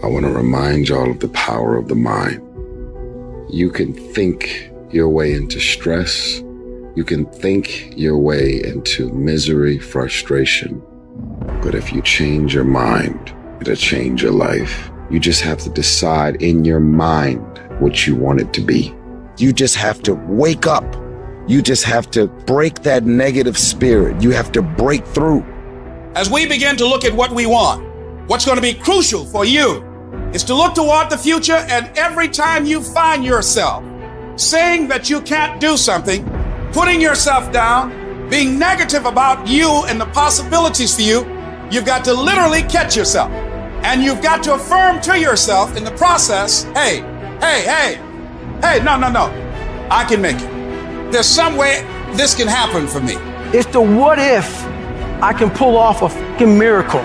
I want to remind y'all of the power of the mind. You can think your way into stress. You can think your way into misery, frustration. But if you change your mind, it'll change your life. You just have to decide in your mind what you want it to be. You just have to wake up. You just have to break that negative spirit. You have to break through. As we begin to look at what we want, what's going to be crucial for you is to look toward the future, and every time you find yourself saying that you can't do something, putting yourself down, being negative about you and the possibilities for you, you've got to literally catch yourself. And you've got to affirm to yourself in the process, hey, no, I can make it. There's some way this can happen for me. It's the what if I can pull off a fucking miracle.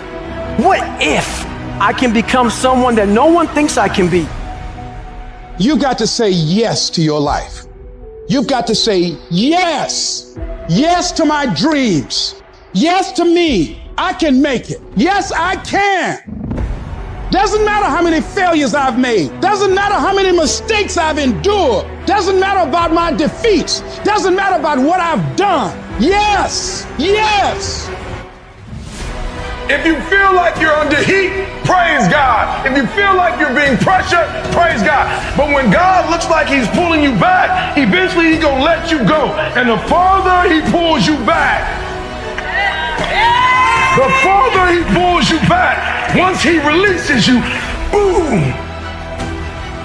What if I can become someone that no one thinks I can be? You've got to say yes to your life. You've got to say yes. Yes to my dreams. Yes to me. I can make it. Yes, I can. Doesn't matter how many failures I've made. Doesn't matter how many mistakes I've endured. Doesn't matter about my defeats. Doesn't matter about what I've done. Yes, yes. If you feel like you're under heat, praise God. If you feel like you're being pressured, praise God. But when God looks like he's pulling you back, eventually he's gonna let you go. And the farther he pulls you back, the farther he pulls you back, once he releases you, boom.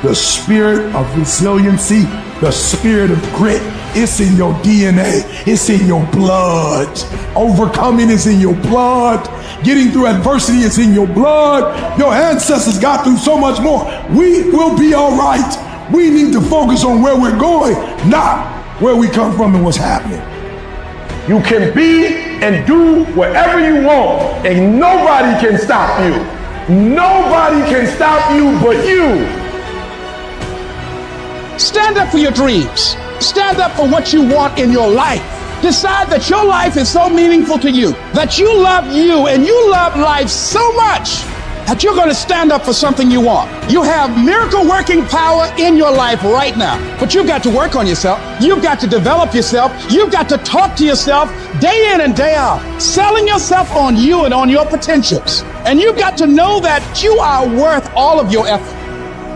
The spirit of resiliency, the spirit of grit, it's in your DNA, it's in your blood. Overcoming is in your blood. Getting through adversity is in your blood. Your ancestors got through so much more. We will be all right. We need to focus on where we're going, not where we come from and what's happening. You can be and do whatever you want, and nobody can stop you. Nobody can stop you but you. Stand up for your dreams. Stand up for what you want in your life. Decide that your life is so meaningful to you, that you love you and you love life so much that you're going to stand up for something you want. You have miracle working power in your life right now, but you've got to work on yourself. You've got to develop yourself. You've got to talk to yourself day in and day out, selling yourself on you and on your potentials. And you've got to know that you are worth all of your effort.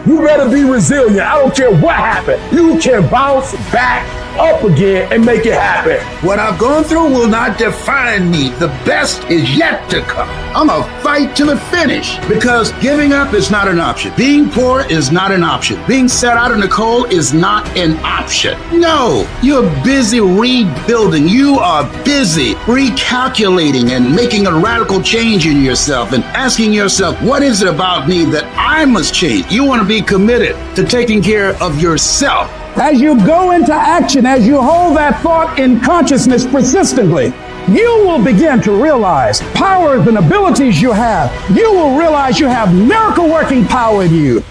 You better be resilient. I don't care what happened. You can bounce back up again and make it happen. What I've gone through will not define me. The best is yet to come. I'm gonna fight to the finish, because giving up is not an option. Being poor is not an option. Being set out in the cold is not an option. No, you're busy rebuilding. You are busy recalculating and making a radical change in yourself and asking yourself, what is it about me that I must change? You want to be committed to taking care of yourself. As you go into action, as you hold that thought in consciousness persistently, you will begin to realize powers and abilities you have. You will realize you have miracle working power in you.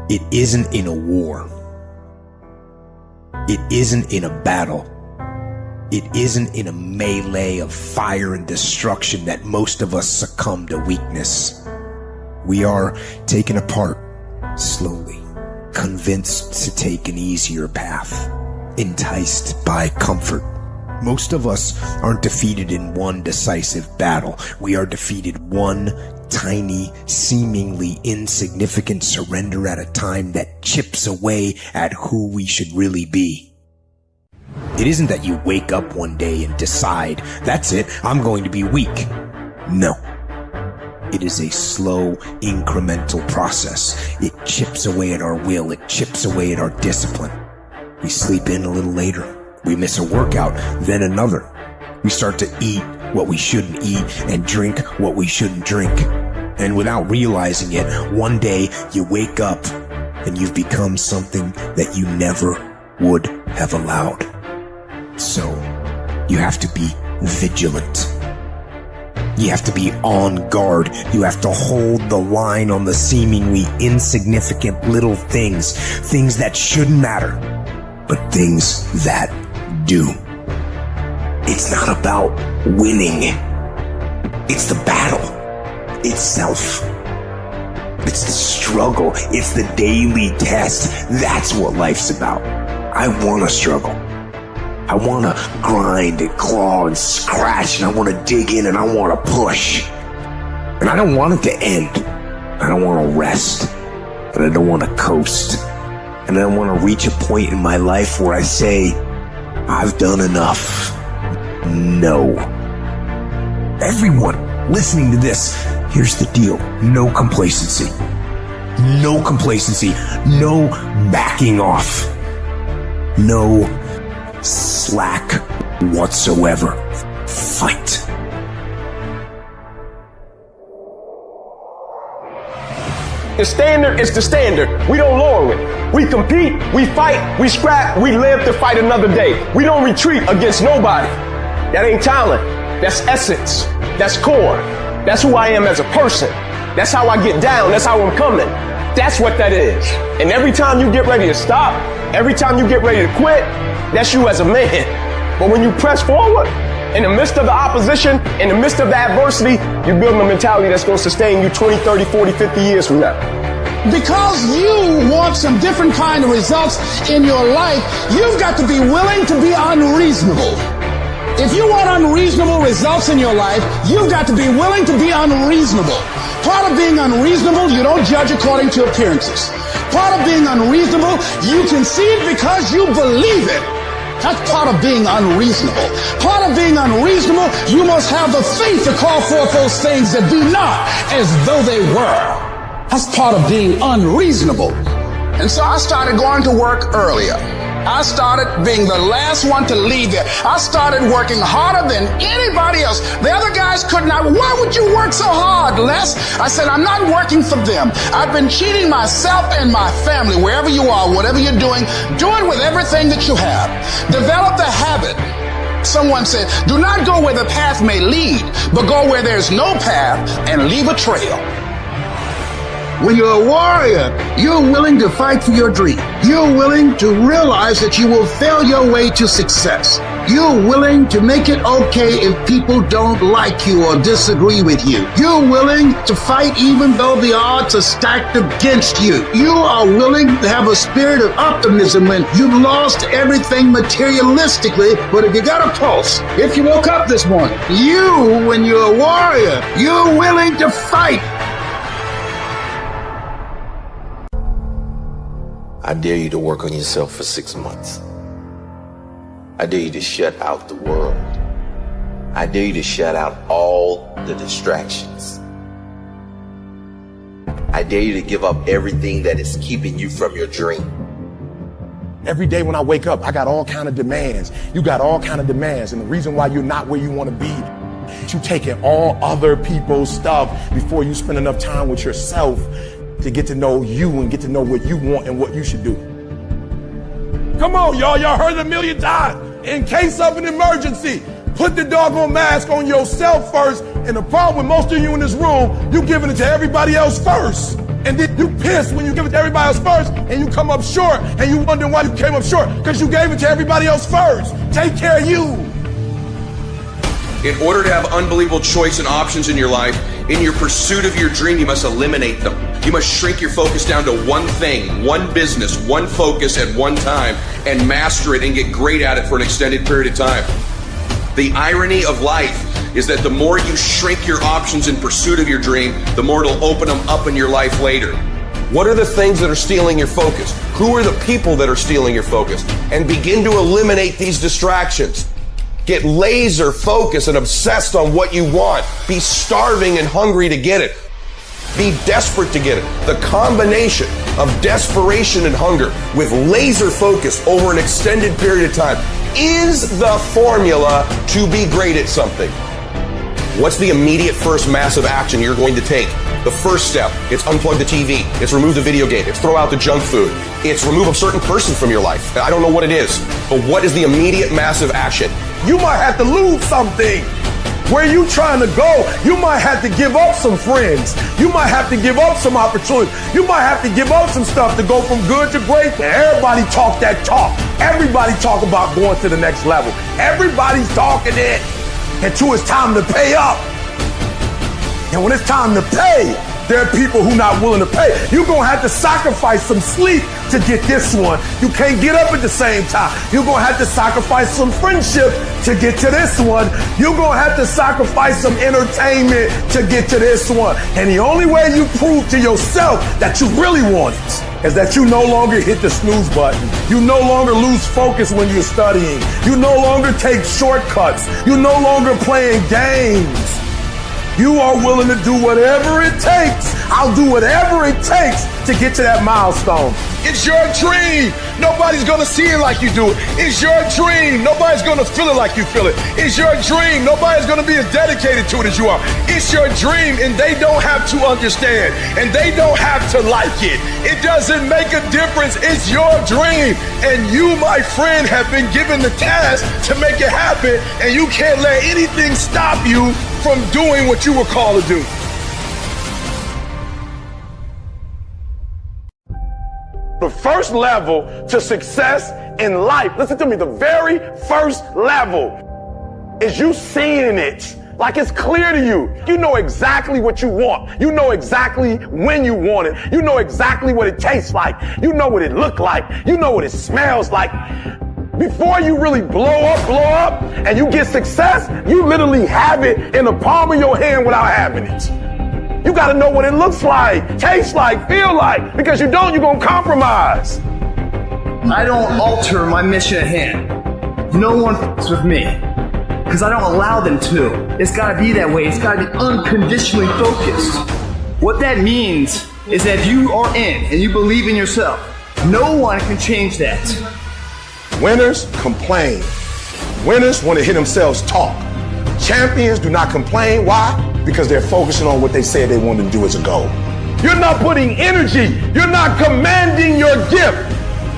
It isn't in a war. It isn't in a battle. It isn't in a melee of fire and destruction that most of us succumb to weakness. We are taken apart slowly, convinced to take an easier path, enticed by comfort. Most of us aren't defeated in one decisive battle. We are defeated one tiny, seemingly insignificant surrender at a time that chips away at who we should really be. It isn't that you wake up one day and decide, that's it, I'm going to be weak. No. It is a slow, incremental process. It chips away at our will. It chips away at our discipline. We sleep in a little later. We miss a workout, then another. We start to eat what we shouldn't eat and drink what we shouldn't drink. And without realizing it, one day you wake up and you've become something that you never would have allowed. So, you have to be vigilant. You have to be on guard. You have to hold the line on the seemingly insignificant little things. Things that shouldn't matter, but things that do. It's not about winning. It's the battle. itself. It's the struggle. It's the daily test. That's what life's about. I want to struggle. I want to grind and claw and scratch, and I want to dig in and I want to push. And I don't want it to end. I don't want to rest, but I don't want to coast. And I don't want to reach a point in my life where I say, I've done enough. No. Everyone listening to this, here's the deal. No complacency. No complacency. No backing off. No slack whatsoever. Fight. The standard is the standard. We don't lower it. We compete, we fight, we scrap, we live to fight another day. We don't retreat against nobody. That ain't talent. That's essence. That's core. That's who I am as a person. That's how I get down. That's how I'm coming. That's what that is. And every time you get ready to stop, every time you get ready to quit, that's you as a man. But when you press forward, in the midst of the opposition, in the midst of the adversity, you're building a mentality that's going to sustain you 20, 30, 40, 50 years from now. Because you want some different kind of results in your life, you've got to be willing to be unreasonable. If you want unreasonable results in your life, you've got to be willing to be unreasonable. Part of being unreasonable, you don't judge according to appearances. Part of being unreasonable, you can see it because you believe it. That's part of being unreasonable. Part of being unreasonable, you must have the faith to call forth those things that be not as though they were. That's part of being unreasonable. And so I started going to work earlier. I started being the last one to leave there. I started working harder than anybody else. The other guys could not. Why would you work so hard, Les? I said, I'm not working for them. I've been cheating myself and my family. Wherever you are, whatever you're doing, do it with everything that you have. Develop the habit. Someone said, do not go where the path may lead, but go where there's no path and leave a trail. When you're a warrior, you're willing to fight for your dream. You're willing to realize that you will fail your way to success. You're willing to make it okay if people don't like you or disagree with you. You're willing to fight even though the odds are stacked against you. You are willing to have a spirit of optimism when you've lost everything materialistically, but if you got a pulse, if you woke up this morning, when you're a warrior, you're willing to fight. I dare you to work on yourself for 6 months. I dare you to shut out the world. I dare you to shut out all the distractions. I dare you to give up everything that is keeping you from your dream. Every day when I wake up, I got all kind of demands. You got all kind of demands. And the reason why you're not where you want to be, you taking all other people's stuff before you spend enough time with yourself to get to know you and get to know what you want and what you should do. Come on, y'all heard it a million times. In case of an emergency, put the doggone mask on yourself first. And the problem with most of you in this room, you giving it to everybody else first. And then you piss when you give it to everybody else first and you come up short and you wonder why you came up short because you gave it to everybody else first. Take care of you. In order to have unbelievable choice and options in your life, in your pursuit of your dream, you must eliminate them. You must shrink your focus down to one thing, one business, one focus at one time, and master it and get great at it for an extended period of time. The irony of life is that the more you shrink your options in pursuit of your dream, the more it'll open them up in your life later. What are the things that are stealing your focus? Who are the people that are stealing your focus? And begin to eliminate these distractions. Get laser focused and obsessed on what you want. Be starving and hungry to get it. Be desperate to get it. The combination of desperation and hunger with laser focus over an extended period of time is the formula to be great at something. What's the immediate first massive action you're going to take? The first step, it's unplug the TV. It's remove the video game. It's throw out the junk food. It's remove a certain person from your life. I don't know what it is, but what is the immediate massive action? You might have to lose something. Where you trying to go, you might have to give up some friends. You might have to give up some opportunities. You might have to give up some stuff to go from good to great. Everybody talk that talk. Everybody talk about going to the next level. Everybody's talking it until it's time to pay up. And when it's time to pay, there are people who not willing to pay. You're going to have to sacrifice some sleep to get this one. You can't get up at the same time. You're going to have to sacrifice some friendship to get to this one. You're going to have to sacrifice some entertainment to get to this one. And the only way you prove to yourself that you really want it is that you no longer hit the snooze button. You no longer lose focus when you're studying. You no longer take shortcuts. You no longer playing games. You are willing to do whatever it takes. I'll do whatever it takes to get to that milestone. It's your dream. Nobody's gonna see it like you do it. It's your dream. Nobody's gonna feel it like you feel it. It's your dream. Nobody's gonna be as dedicated to it as you are. It's your dream, and they don't have to understand, and they don't have to like it. It doesn't make a difference. It's your dream, and you, my friend, have been given the task to make it happen, and you can't let anything stop you from doing what you were called to do. The first level to success in life, listen to me, the very first level is you seeing it. Like it's clear to you. You know exactly what you want. You know exactly when you want it. You know exactly what it tastes like. You know what it looks like. You know what it smells like. Before you really blow up, and you get success, you literally have it in the palm of your hand without having it. You got to know what it looks like, tastes like, feel like, because you don't, you're going to compromise. I don't alter my mission at hand. No one f***s with me, because I don't allow them to. It's got to be that way. It's got to be unconditionally focused. What that means is that if you are in and you believe in yourself, no one can change that. Winners complain. Winners want to hear themselves talk. Champions do not complain. Why? Because they're focusing on what they said they wanted to do as a goal. You're not putting energy. You're not commanding your gift.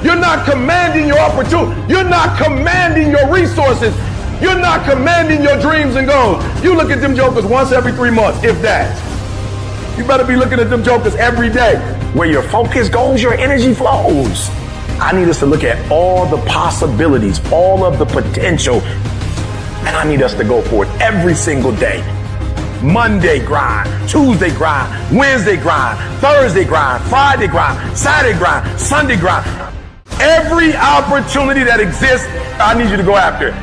You're not commanding your opportunity. You're not commanding your resources. You're not commanding your dreams and goals. You look at them jokers once every 3 months, if that. You better be looking at them jokers every day. Where your focus goes, your energy flows. I need us to look at all the possibilities, all of the potential, and I need us to go for it every single day. Monday grind, Tuesday grind, Wednesday grind, Thursday grind, Friday grind, Saturday grind, Sunday grind. Every opportunity that exists, I need you to go after it.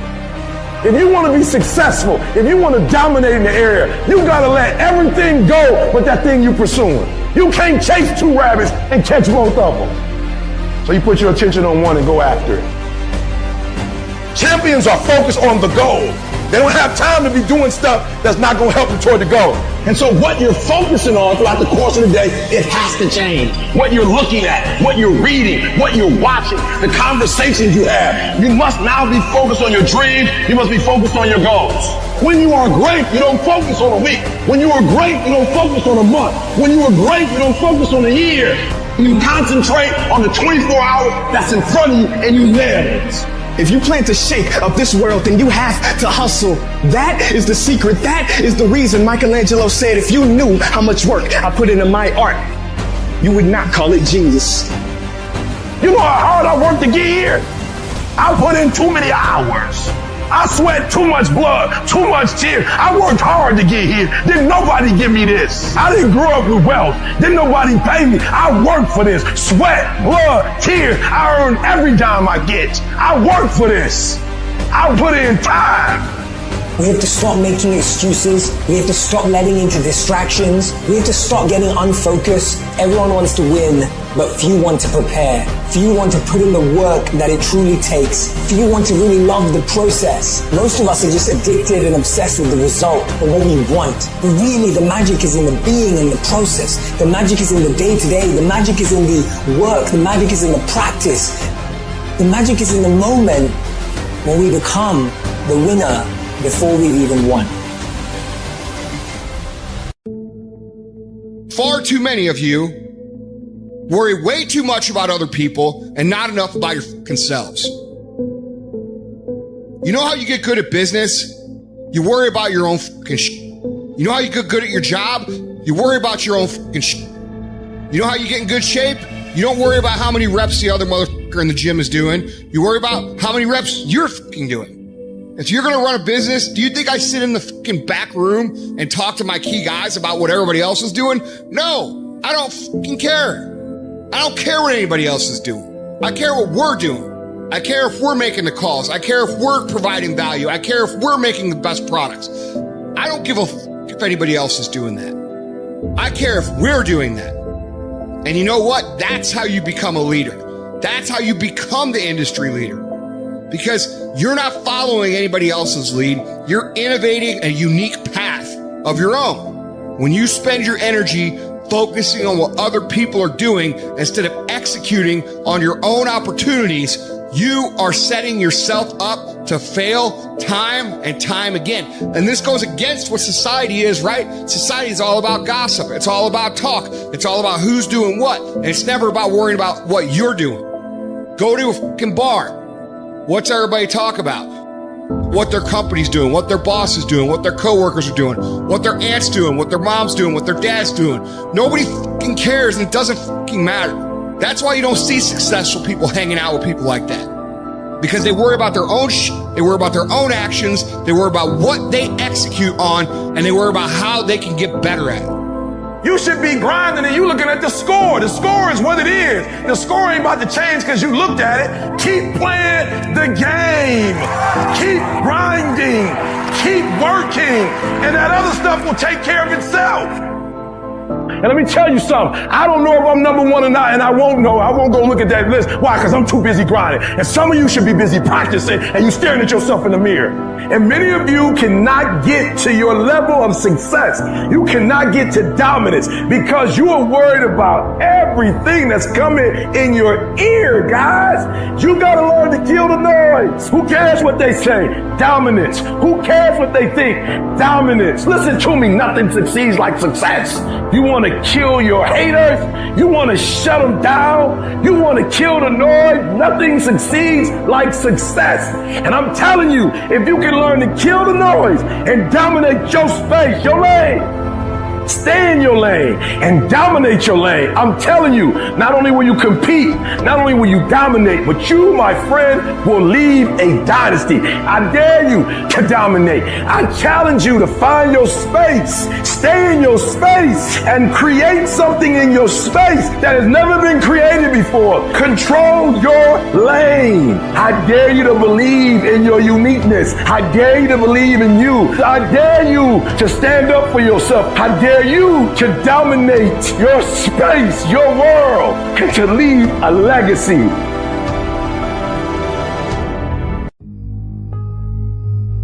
If you want to be successful, if you want to dominate in the area, you got to let everything go but that thing you're pursuing. You can't chase 2 rabbits and catch both of them. So you put your attention on one and go after it. Champions are focused on the goal. They don't have time to be doing stuff that's not going to help them toward the goal. And so what you're focusing on throughout the course of the day, it has to change. What you're looking at, what you're reading, what you're watching, the conversations you have. You must now be focused on your dreams. You must be focused on your goals. When you are great, you don't focus on a week. When you are great, you don't focus on a month. When you are great, you don't focus on a year. You concentrate on the 24 hours that's in front of you and you nail it. If you plan to shake up this world, then you have to hustle. That is the secret. That is the reason Michelangelo said, if you knew how much work I put into my art, you would not call it genius. You know how hard I worked to get here? I put in too many hours. I sweat too much blood, too much tears. I worked hard to get here. Didn't nobody give me this. I didn't grow up with wealth. Didn't nobody pay me. I worked for this. Sweat, blood, tears. I earn every dime I get. I worked for this. I put in time. We have to stop making excuses. We have to stop letting into distractions. We have to stop getting unfocused. Everyone wants to win, but few want to prepare. Few want to put in the work that it truly takes. Few want to really love the process. Most of us are just addicted and obsessed with the result and what we want. But really, the magic is in the being and the process. The magic is in the day-to-day. The magic is in the work. The magic is in the practice. The magic is in the moment when we become the winner before we've even won. Far too many of you worry way too much about other people and not enough about your fucking selves. You know how you get good at business? You worry about your own fucking shit. You know how you get good at your job? You worry about your own fucking shit. You know how you get in good shape? You don't worry about how many reps the other motherfucker in the gym is doing. You worry about how many reps you're fucking doing. If you're going to run a business, do you think I sit in the fucking back room and talk to my key guys about what everybody else is doing? No, I don't fucking care. I don't care what anybody else is doing. I care what we're doing. I care if we're making the calls. I care if we're providing value. I care if we're making the best products. I don't give a fuck if anybody else is doing that. I care if we're doing that. And you know what? That's how you become a leader. That's how you become the industry leader. Because you're not following anybody else's lead. You're innovating a unique path of your own. When you spend your energy focusing on what other people are doing instead of executing on your own opportunities, you are setting yourself up to fail time and time again. And this goes against what society is, right? Society is all about gossip. It's all about talk. It's all about who's doing what. And it's never about worrying about what you're doing. Go to a fucking bar. What's everybody talk about? What their company's doing, what their boss is doing, what their coworkers are doing, what their aunt's doing, what their mom's doing, what their dad's doing. Nobody fucking cares, and it doesn't fucking matter. That's why you don't see successful people hanging out with people like that. Because they worry about their own they worry about their own actions, they worry about what they execute on, and they worry about how they can get better at it. You should be grinding and you looking at the score. The score is what it is. The score ain't about to change because you looked at it. Keep playing the game. Keep grinding. Keep working. And that other stuff will take care of itself. And let me tell you something. I don't know if I'm number one or not, and I won't know. I won't go look at that list. Why? Because I'm too busy grinding. And some of you should be busy practicing, and you staring at yourself in the mirror. And many of you cannot get to your level of success. You cannot get to dominance because you are worried about everything that's coming in your ear, guys. You got to learn to kill the noise. Who cares what they say? Dominance. Who cares what they think? Dominance. Listen to me. Nothing succeeds like success. You want to kill your haters. You want to shut them down. You want to kill the noise. Nothing succeeds like success. And I'm telling you, if you can learn to kill the noise and dominate your space, your lane, stay in your lane and dominate your lane. I'm telling you, not only will you compete, not only will you dominate, but you, my friend, will leave a dynasty. I dare you to dominate. I challenge you to find your space, stay in your space, and create something in your space that has never been created before. Control your lane. I dare you to believe in your uniqueness. I dare you to believe in you. I dare you to stand up for yourself. I dare you to dominate your space, your world, and to leave a legacy.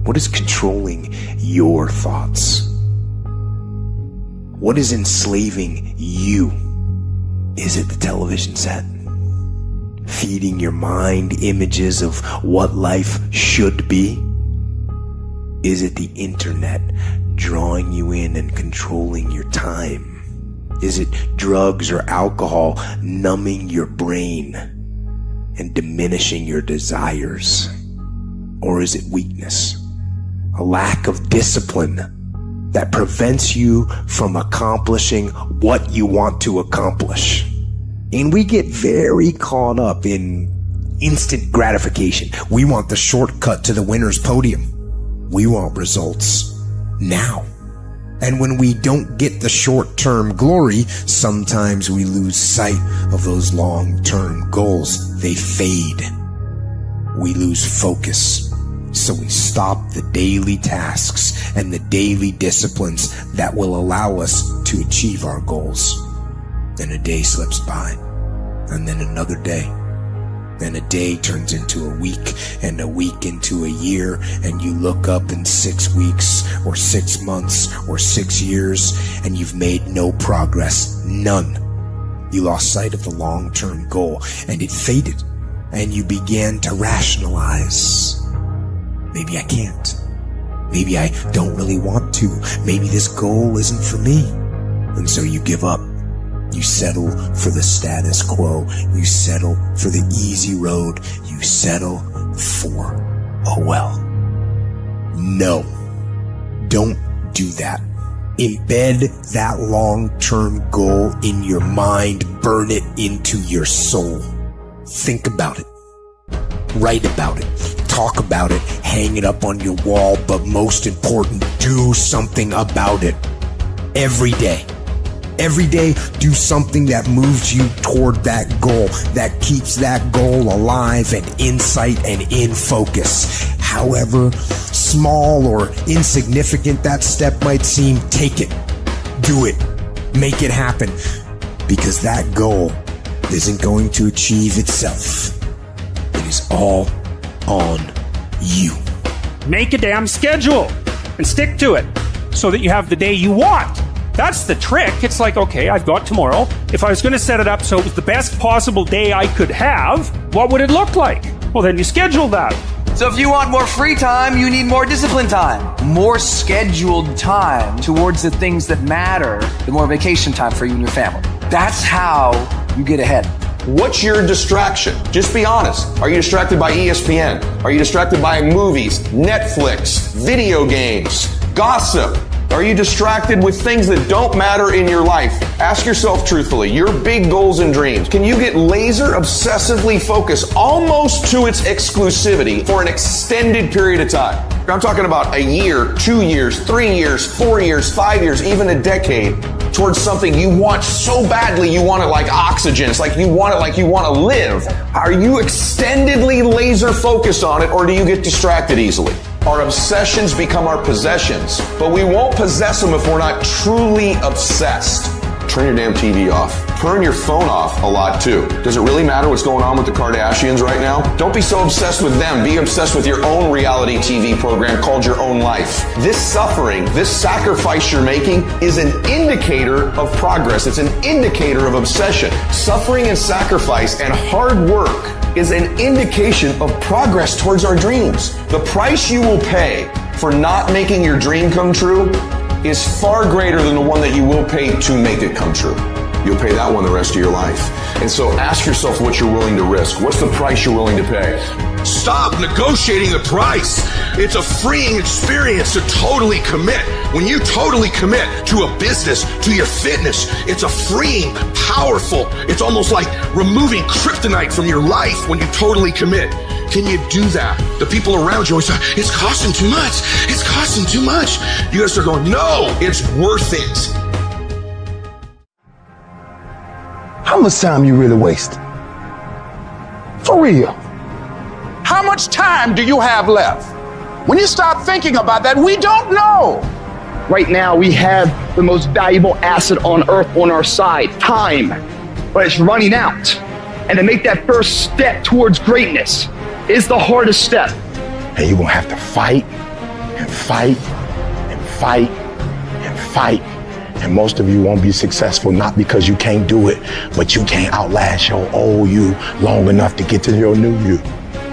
What is controlling your thoughts? What is enslaving you? Is it the television set? Feeding your mind images of what life should be? Is it the internet drawing you in and controlling your time? Is it drugs or alcohol numbing your brain and diminishing your desires? Or is it weakness? A lack of discipline that prevents you from accomplishing what you want to accomplish. And we get very caught up in instant gratification. We want the shortcut to the winner's podium. We want results now. And when we don't get the short-term glory, sometimes we lose sight of those long-term goals. They fade. We lose focus. So we stop the daily tasks and the daily disciplines that will allow us to achieve our goals. Then a day slips by, and then another day. Then a day turns into a week, and a week into a year, and you look up in 6 weeks, or 6 months, or 6 years, and you've made no progress. None. You lost sight of the long-term goal, and it faded, and you began to rationalize. Maybe I can't. Maybe I don't really want to. Maybe this goal isn't for me. And so you give up. You settle for the status quo. You settle for the easy road. You settle for, oh well. No. Don't do that. Embed that long-term goal in your mind. Burn it into your soul. Think about it. Write about it. talk about it, hang it up on your wall, but most important, do something about it. Every day. Every day, do something that moves you toward that goal, that keeps that goal alive and in sight and in focus. However small or insignificant that step might seem, take it. Do it. Make it happen. Because that goal isn't going to achieve itself. It is all on you. Make a damn schedule and stick to it so that you have the day you want. That's the trick. It's like, okay, I've got tomorrow. If I was going to set it up so it was the best possible day I could have, what would it look like? Well, then you schedule that. So if you want more free time, you need more disciplined time. More scheduled time towards the things that matter. The more vacation time for you and your family. That's how you get ahead. What's your distraction? Just be honest. Are you distracted by ESPN? Are you distracted by movies, Netflix, video games, gossip? Are you distracted with things that don't matter in your life? Ask yourself truthfully, your big goals and dreams. Can you get laser obsessively focused almost to its exclusivity for an extended period of time? I'm talking about a year, 2 years, 3 years, 4 years, 5 years, even a decade towards something you want so badly you want it like oxygen. It's like you want it like you want to live. Are you extendedly laser focused on it, or do you get distracted easily? Our obsessions become our possessions, but we won't possess them if we're not truly obsessed. Turn your damn TV off. Turn your phone off a lot too. Does it really matter what's going on with the Kardashians right now? Don't be so obsessed with them. Be obsessed with your own reality TV program called your own life. This suffering, this sacrifice you're making is an indicator of progress. It's an indicator of obsession. Suffering and sacrifice and hard work is an indication of progress towards our dreams. The price you will pay for not making your dream come true is far greater than the one that you will pay to make it come true. You'll pay that one the rest of your life. And so ask yourself what you're willing to risk. What's the price you're willing to pay? Stop negotiating the price. It's a freeing experience to totally commit. When you totally commit to a business, to your fitness, it's a freeing, powerful, it's almost like removing kryptonite from your life when you totally commit. Can you do that? The people around you always say, it's costing too much. It's costing too much. You guys are going, no, it's worth it. How much time you really waste? For real. How much time do you have left? When you start thinking about that, we don't know. Right now, we have the most valuable asset on earth on our side, time. But it's running out. And to make that first step towards greatness is the hardest step. And you're gonna have to fight and fight and fight and fight. And most of you won't be successful, not because you can't do it, but you can't outlast your old you long enough to get to your new you.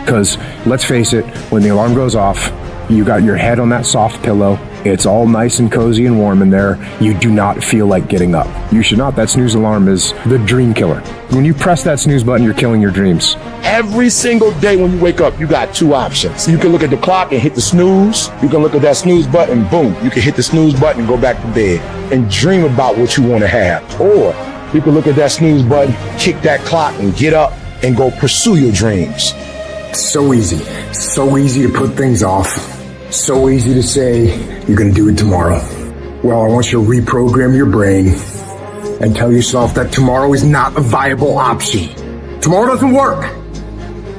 Because let's face it, when the alarm goes off, you got your head on that soft pillow. It's all nice and cozy and warm in there. You do not feel like getting up. You should not. That snooze alarm is the dream killer. When you press that snooze button, you're killing your dreams. Every single day when you wake up, you got two options. You can look at the clock and hit the snooze. You can look at that snooze button, boom. You can hit the snooze button and go back to bed and dream about what you want to have. Or you can look at that snooze button, kick that clock and get up and go pursue your dreams. So easy. So easy to put things off. So easy to say, you're going to do it tomorrow. Well, I want you to reprogram your brain and tell yourself that tomorrow is not a viable option. Tomorrow doesn't work.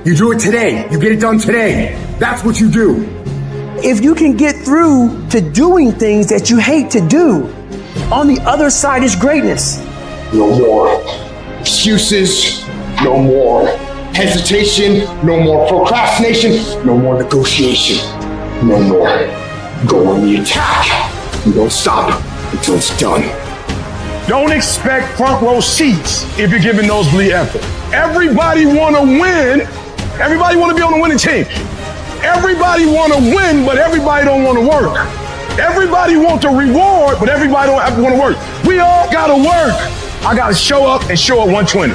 You do it today. You get it done today. That's what you do. If you can get through to doing things that you hate to do, on the other side is greatness. No more excuses. No more hesitation. No more procrastination. No more negotiation. No more. Go on the attack. You don't stop until it's done. Don't expect front row seats if you're giving nosebleed effort. Everybody want to win. Everybody want to be on the winning team. Everybody want to win, but everybody don't want to work. Everybody want the reward, but everybody don't want to work. We all got to work. I got to show up and show up 120.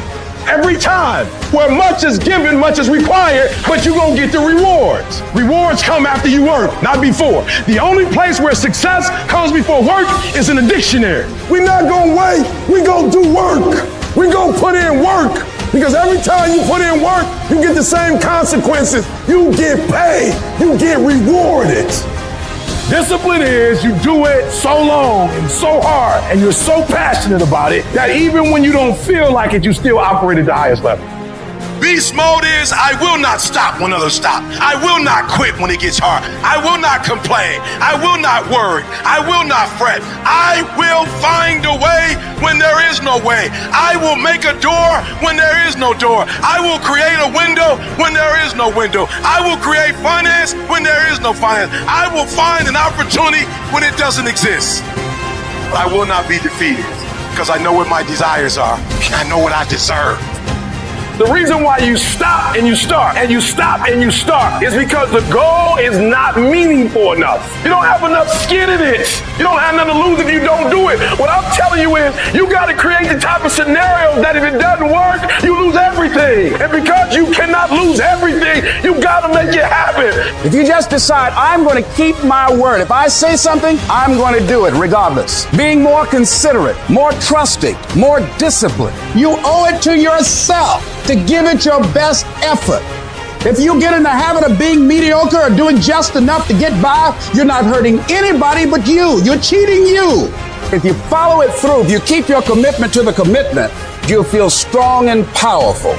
Every time, where much is given, much is required, but you're going to get the rewards. Rewards come after you work, not before. The only place where success comes before work is in the dictionary. We're not going to wait. We're going to do work. We're going to put in work. Because every time you put in work, you get the same consequences. You get paid. You get rewarded. Discipline is you do it so long and so hard and you're so passionate about it that even when you don't feel like it, you still operate at the highest level. Beast mode is I will not stop when others stop. I will not quit when it gets hard. I will not complain. I will not worry. I will not fret. I will find a way when there is no way. I will make a door when there is no door. I will create a window when there is no window. I will create finance when there is no finance. I will find an opportunity when it doesn't exist. But I will not be defeated because I know what my desires are. I know what I deserve. The reason why you stop and you start and you stop and you start is because the goal is not meaningful enough. You don't have enough skin in it. You don't have nothing to lose if you don't do it. What I'm telling you is you got to create the type of scenario that if it doesn't work, you lose everything. And because you cannot lose everything, you got to make it happen. If you just decide, I'm going to keep my word. If I say something, I'm going to do it regardless. Being more considerate, more trusting, more disciplined. You owe it to yourself to give it your best effort. If you get in the habit of being mediocre or doing just enough to get by, you're not hurting anybody but you. You're cheating you. If you follow it through, if you keep your commitment to the commitment, you'll feel strong and powerful.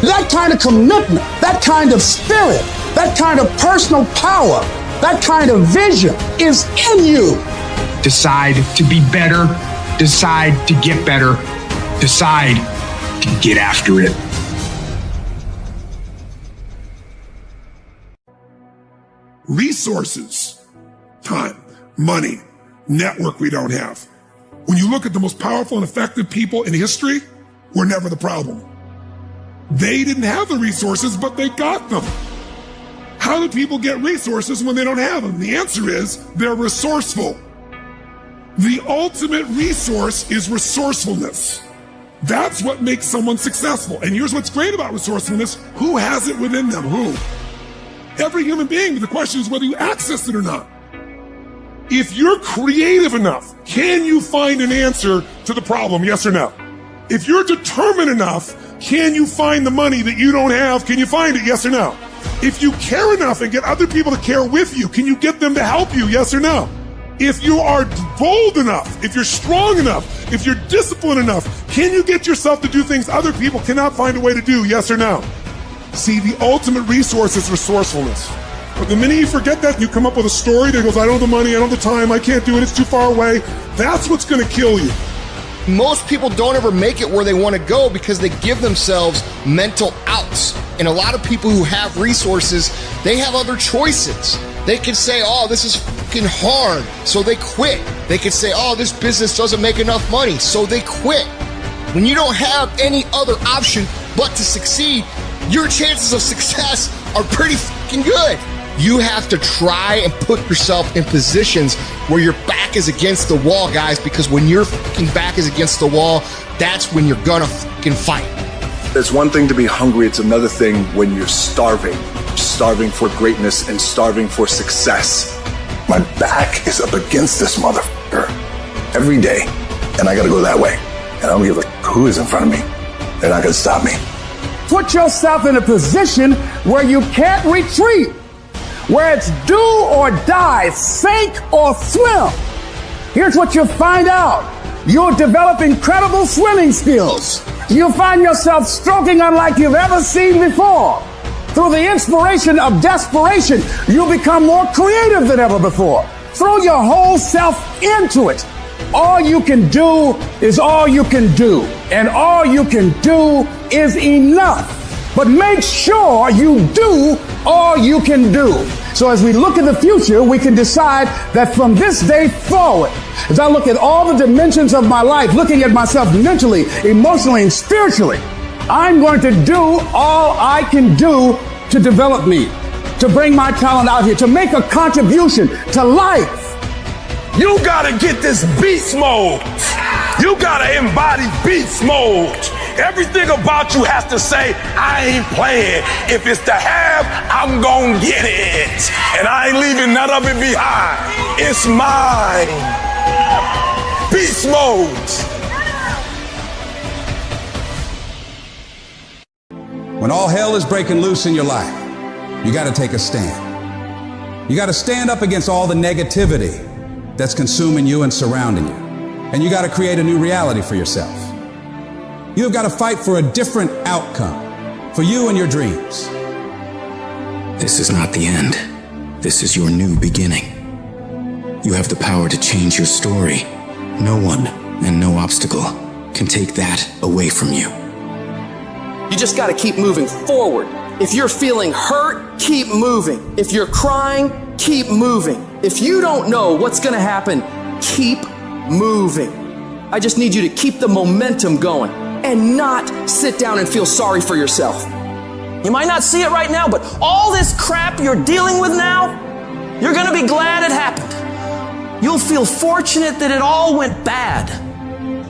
That kind of commitment, that kind of spirit, that kind of personal power, that kind of vision is in you. Decide to be better. Decide to get better. Decide to get after it. Resources, time, money, network we don't have. When you look at the most powerful and effective people in history, we're never the problem. They didn't have the resources, but they got them. How do people get resources when they don't have them? The answer is they're resourceful. The ultimate resource is resourcefulness. That's what makes someone successful. And here's what's great about resourcefulness. Who has it within them? Who? Every human being. The question is whether you access it or not. If you're creative enough, can you find an answer to the problem? Yes or no? If you're determined enough, can you find the money that you don't have? Can you find it? Yes or no? If you care enough and get other people to care with you, can you get them to help you? Yes or no? If you are bold enough, if you're strong enough, if you're disciplined enough, can you get yourself to do things other people cannot find a way to do? Yes or no? See, the ultimate resource is resourcefulness. But the minute you forget that, you come up with a story that goes, I don't have the money, I don't have the time, I can't do it, it's too far away. That's what's going to kill you. Most people don't ever make it where they want to go because they give themselves mental outs. And a lot of people who have resources, they have other choices. They can say, oh, this is fucking hard, so they quit. They can say, oh, this business doesn't make enough money, so they quit. When you don't have any other option but to succeed, your chances of success are pretty fucking good. You have to try and put yourself in positions where your back is against the wall, guys, because when your fucking back is against the wall, that's when you're gonna fucking fight. It's one thing to be hungry, it's another thing when you're starving for greatness and starving for success. My back is up against this motherfucker every day, and I gotta go that way. And I don't give a who is in front of me. They're not gonna stop me. Put yourself in a position where you can't retreat, where it's do or die, sink or swim. Here's what you'll find out. You'll develop incredible swimming skills. You'll find yourself stroking unlike you've ever seen before. Through the inspiration of desperation, you'll become more creative than ever before. Throw your whole self into it. All you can do is all you can do. And all you can do is enough. But make sure you do all you can do. So as we look at the future, we can decide that from this day forward, as I look at all the dimensions of my life, looking at myself mentally, emotionally, and spiritually, I'm going to do all I can do to develop me, to bring my talent out here, to make a contribution to life. You gotta get this beast mode. You gotta embody beast mode. Everything about you has to say, I ain't playing. If it's to have, I'm gonna get it. And I ain't leaving none of it behind. It's mine. Beast mode. When all hell is breaking loose in your life, you got to take a stand. You got to stand up against all the negativity that's consuming you and surrounding you. And you got to create a new reality for yourself. You have got to fight for a different outcome for you and your dreams. This is not the end. This is your new beginning. You have the power to change your story. No one and no obstacle can take that away from you. You just got to keep moving forward. If you're feeling hurt, keep moving. If you're crying, keep moving. If you don't know what's going to happen, keep moving. I just need you to keep the momentum going and not sit down and feel sorry for yourself. You might not see it right now, but all this crap you're dealing with now, you're going to be glad it happened. You'll feel fortunate that it all went bad.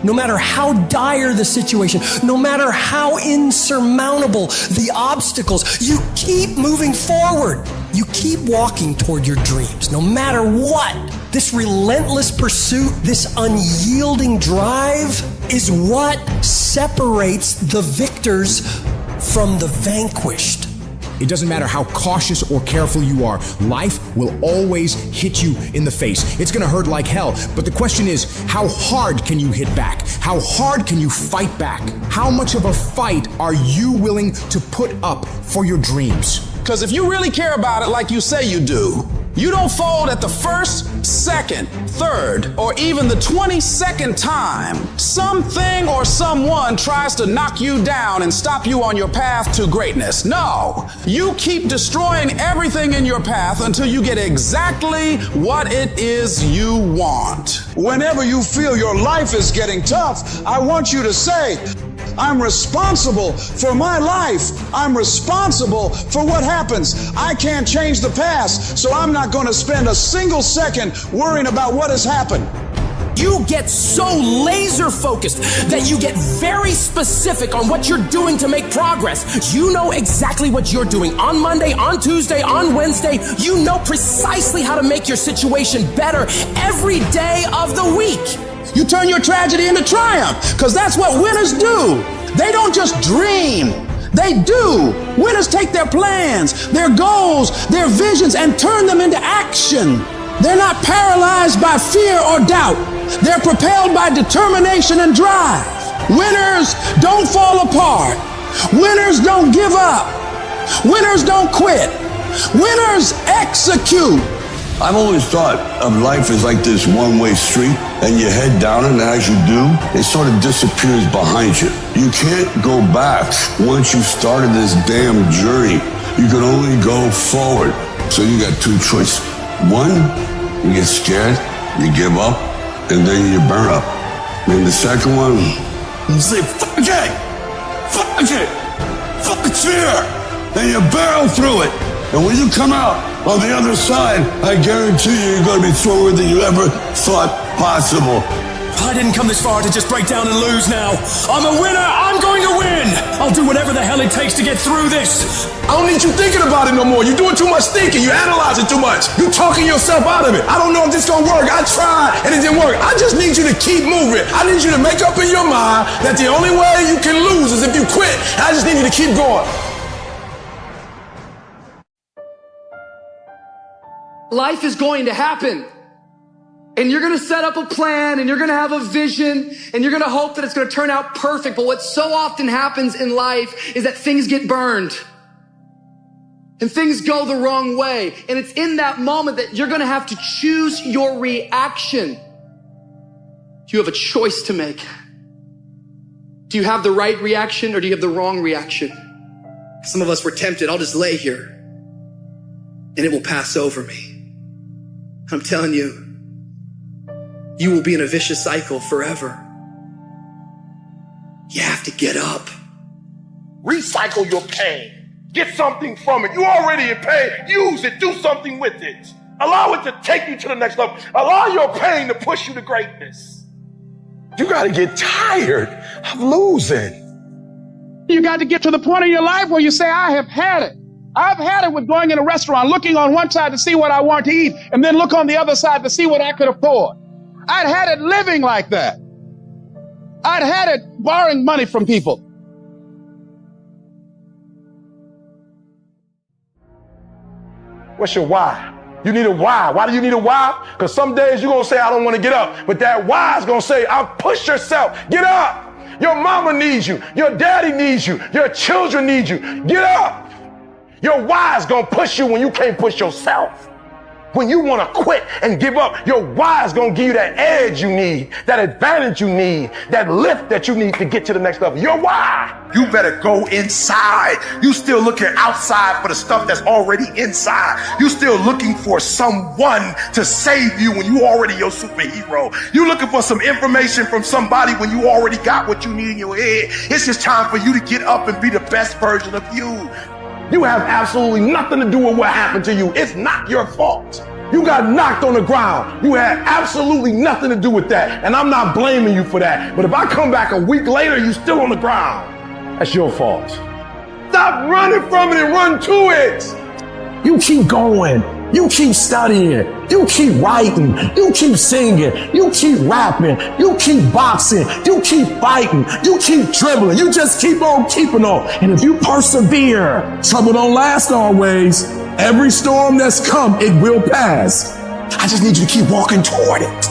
No matter how dire the situation, no matter how insurmountable the obstacles, you keep moving forward. You keep walking toward your dreams, no matter what. This relentless pursuit, this unyielding drive is what separates the victors from the vanquished. It doesn't matter how cautious or careful you are, life will always hit you in the face. It's gonna hurt like hell, but the question is, how hard can you hit back? How hard can you fight back? How much of a fight are you willing to put up for your dreams? Because if you really care about it like you say you do, you don't fold at the first, second, third, or even the 22nd time something or someone tries to knock you down and stop you on your path to greatness. No, you keep destroying everything in your path until you get exactly what it is you want. Whenever you feel your life is getting tough, I want you to say, I'm responsible for my life. I'm responsible for what happens. I can't change the past, so I'm not going to spend a single second worrying about what has happened. You get so laser focused that you get very specific on what you're doing to make progress. You know exactly what you're doing on Monday, on Tuesday, on Wednesday. You know precisely how to make your situation better every day of the week. You turn your tragedy into triumph, because that's what winners do. They don't just dream, they do. Winners take their plans, their goals, their visions, and turn them into action. They're not paralyzed by fear or doubt. They're propelled by determination and drive. Winners don't fall apart. Winners don't give up. Winners don't quit. Winners execute. I've always thought of life as like this one-way street, and you head down it, and as you do, it sort of disappears behind you. You can't go back once you've started this damn journey. You can only go forward. So you got two choices. One, you get scared, you give up, and then you burn up. And the second one, you say, fuck it, fuck it, fuck fear, and you barrel through it. And when you come out on the other side, I guarantee you're going to be stronger than you ever thought possible. I didn't come this far to just break down and lose now. I'm a winner. I'm going to win. I'll do whatever the hell it takes to get through this. I don't need you thinking about it no more. You're doing too much thinking. You're analyzing too much. You're talking yourself out of it. I don't know if this is going to work. I tried and it didn't work. I just need you to keep moving. I need you to make up in your mind that the only way you can lose is if you quit. I just need you to keep going. Life is going to happen. And you're going to set up a plan and you're going to have a vision and you're going to hope that it's going to turn out perfect. But what so often happens in life is that things get burned and things go the wrong way. And it's in that moment that you're going to have to choose your reaction. You have a choice to make. Do you have the right reaction or do you have the wrong reaction? Some of us were tempted. I'll just lay here and it will pass over me. I'm telling you, you will be in a vicious cycle forever. You have to get up. Recycle your pain. Get something from it. You already in pain. Use it. Do something with it. Allow it to take you to the next level. Allow your pain to push you to greatness. You got to get tired of losing. You got to get to the point in your life where you say, I have had it. I've had it with going in a restaurant, looking on one side to see what I want to eat, and then look on the other side to see what I could afford. I'd had it living like that. I'd had it borrowing money from people. What's your why? You need a why. Why do you need a why? Because some days you're going to say, I don't want to get up. But that why is going to say, I'll push yourself. Get up. Your mama needs you. Your daddy needs you. Your children need you. Get up. Your why is going to push you when you can't push yourself. When you want to quit and give up, your why is going to give you that edge you need, that advantage you need, that lift that you need to get to the next level. Your why. You better go inside. You still looking outside for the stuff that's already inside. You still looking for someone to save you when you already your superhero. You looking for some information from somebody when you already got what you need in your head. It's just time for you to get up and be the best version of you. You have absolutely nothing to do with what happened to you. It's not your fault. You got knocked on the ground. You had absolutely nothing to do with that. And I'm not blaming you for that. But if I come back a week later, you still on the ground, that's your fault. Stop running from it and run to it. You keep going. You keep studying. You keep writing. You keep singing. You keep rapping. You keep boxing. You keep fighting. You keep dribbling. You just keep on keeping on. And if you persevere, trouble don't last always. Every storm that's come, it will pass. I just need you to keep walking toward it.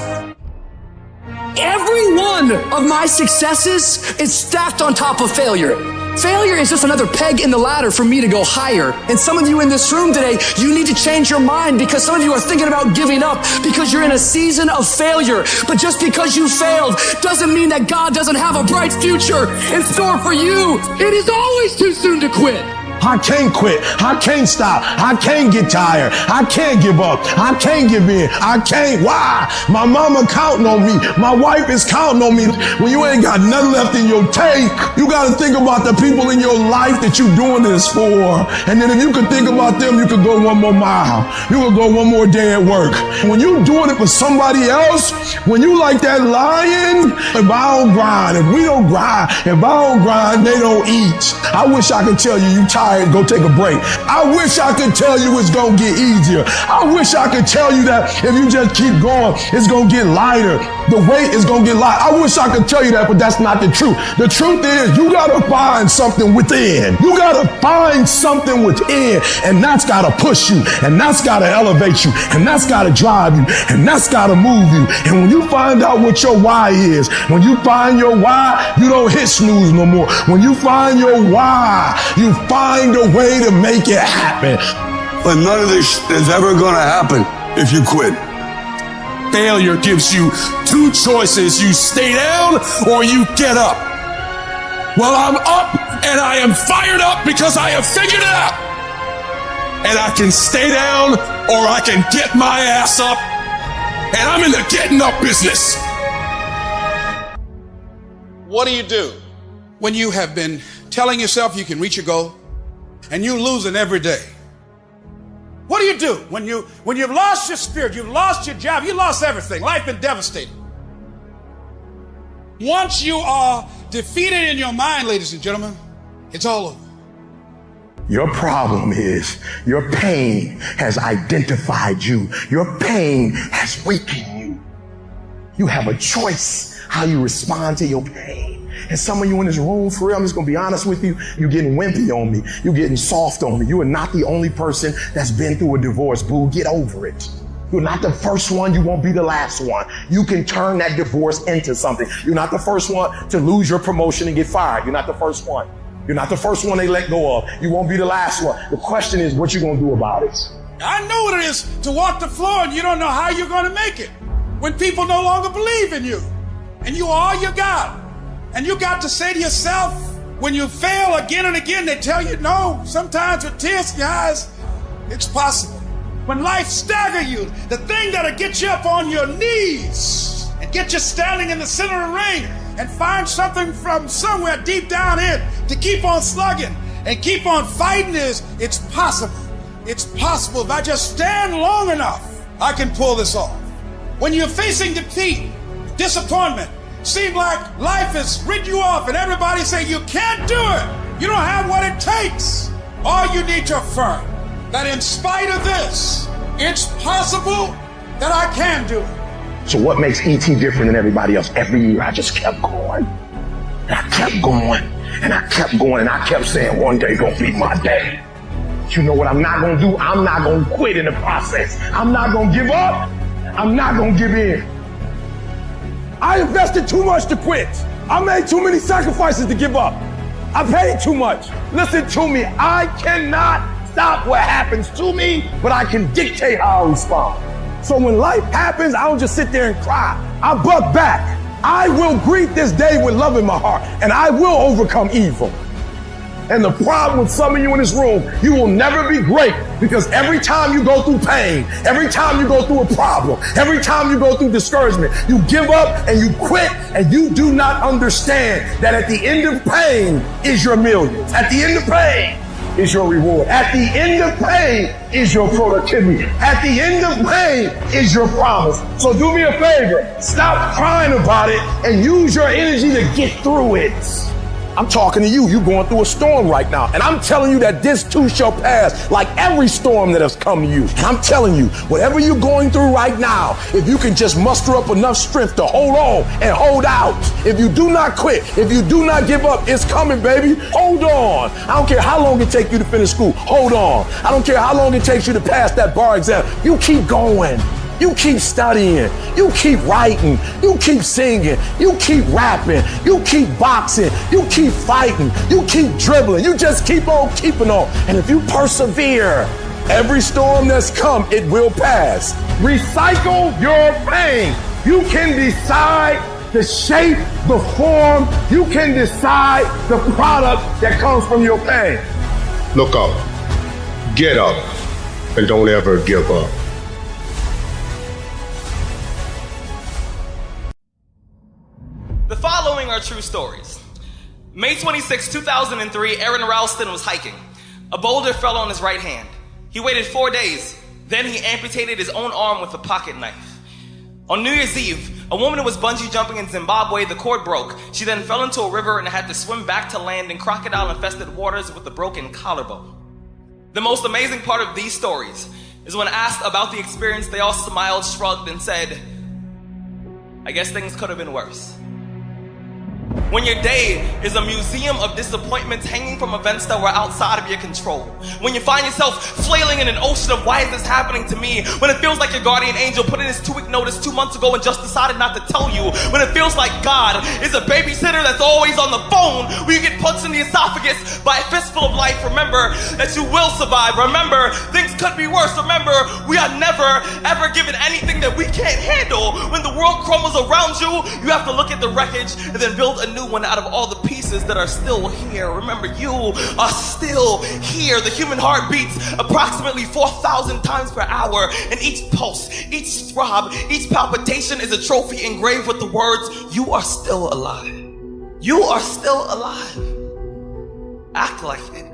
Every one of my successes is stacked on top of failure. Failure is just another peg in the ladder for me to go higher. And some of you in this room today, you need to change your mind because some of you are thinking about giving up because you're in a season of failure. But just because you failed doesn't mean that God doesn't have a bright future in store for you. It is always too soon to quit. I can't quit. I can't stop. I can't get tired. I can't give up. I can't give in. I can't. Why? My mama counting on me. My wife is counting on me. When you ain't got nothing left in your tank, you got to think about the people in your life that you're doing this for. And then if you could think about them, you could go one more mile. You could go one more day at work. When you doing it for somebody else, when you like that lion, if I don't grind, if we don't grind, if I don't grind, they don't eat. I wish I could tell you tired. Go take a break. I wish I could tell you it's gonna get easier. I wish I could tell you that if you just keep going, it's gonna get lighter. The weight is gonna get light. I wish I could tell you that, but that's not the truth. The truth is you gotta find something within. You gotta find something within, and that's gotta push you, and that's gotta elevate you, and that's gotta drive you, and that's gotta move you. And when you find out what your why is, when you find your why, you don't hit snooze no more. When you find your why, you find a way to make it happen. But none of this is ever going to happen if you quit. Failure gives you two choices. You stay down or you get up. Well, I'm up and I am fired up because I have figured it out. And I can stay down or I can get my ass up. And I'm in the getting up business. What do when you have been telling yourself you can reach your goal and you're losing every day? What do you do when you've lost your spirit, you've lost your job, you lost everything, life been devastated? Once you are defeated in your mind, ladies and gentlemen, it's all over. Your problem is your pain has identified you. Your pain has weakened you. You have a choice how you respond to your pain. And some of you in this room, for real, I'm just going to be honest with you, you're getting wimpy on me. You're getting soft on me. You are not the only person that's been through a divorce, boo. Get over it. You're not the first one. You won't be the last one. You can turn that divorce into something. You're not the first one to lose your promotion and get fired. You're not the first one. You're not the first one they let go of. You won't be the last one. The question is, what you going to do about it? I know what it is to walk the floor and you don't know how you're going to make it. When people no longer believe in you and you are all you got. And you got to say to yourself, when you fail again and again, they tell you no. Sometimes with tears in your eyes, it's possible. When life stagger you, the thing that'll get you up on your knees and get you standing in the center of the ring and find something from somewhere deep down in to keep on slugging and keep on fighting is, it's possible. It's possible. If I just stand long enough, I can pull this off. When you're facing defeat, disappointment, seem like life has rid you off and everybody say you can't do it. You don't have what it takes. All you need to affirm that in spite of this, it's possible that I can do it. So what makes ET different than everybody else? Every year I just kept going. And I kept going. And I kept going. And I kept saying one day gonna be my day. But you know what I'm not going to do? I'm not going to quit in the process. I'm not going to give up. I'm not going to give in. I invested too much to quit. I made too many sacrifices to give up. I paid too much. Listen to me. I cannot stop what happens to me, but I can dictate how I respond. So when life happens, I don't just sit there and cry. I buck back. I will greet this day with love in my heart, and I will overcome evil. And the problem with some of you in this room, you will never be great because every time you go through pain, every time you go through a problem, every time you go through discouragement, you give up and you quit, and you do not understand that at the end of pain is your millions. At the end of pain is your reward. At the end of pain is your productivity. At the end of pain is your promise. So do me a favor, stop crying about it and use your energy to get through it. I'm talking to you. You're going through a storm right now. And I'm telling you that this too shall pass, like every storm that has come to you. And I'm telling you, whatever you're going through right now, if you can just muster up enough strength to hold on and hold out, if you do not quit, if you do not give up, it's coming, baby. Hold on. I don't care how long it takes you to finish school. Hold on. I don't care how long it takes you to pass that bar exam. You keep going. You keep studying, you keep writing, you keep singing, you keep rapping, you keep boxing, you keep fighting, you keep dribbling, you just keep on keeping on. And if you persevere, every storm that's come, it will pass. Recycle your pain. You can decide the shape, the form, you can decide the product that comes from your pain. Look up, get up, and don't ever give up. The following are true stories. May 26, 2003, Aaron Ralston was hiking. A boulder fell on his right hand. He waited 4 days. Then he amputated his own arm with a pocket knife. On New Year's Eve, a woman who was bungee jumping in Zimbabwe, the cord broke. She then fell into a river and had to swim back to land in crocodile-infested waters with a broken collarbone. The most amazing part of these stories is when asked about the experience, they all smiled, shrugged, and said, I guess things could have been worse. When your day is a museum of disappointments hanging from events that were outside of your control. When you find yourself flailing in an ocean of why is this happening to me? When it feels like your guardian angel put in his 2-week notice 2 months ago and just decided not to tell you. When it feels like God is a babysitter that's always on the phone. When you get punched in the esophagus by a fistful of life, remember that you will survive. Remember, things could be worse. Remember, we are never, ever given anything that we can't handle. When the world crumbles around you, you have to look at the wreckage and then build a new one out of all the pieces that are still here. Remember, you are still here. The human heart beats approximately 4,000 times per hour, and each pulse, each throb, each palpitation is a trophy engraved with the words, you are still alive. You are still alive. Act like it.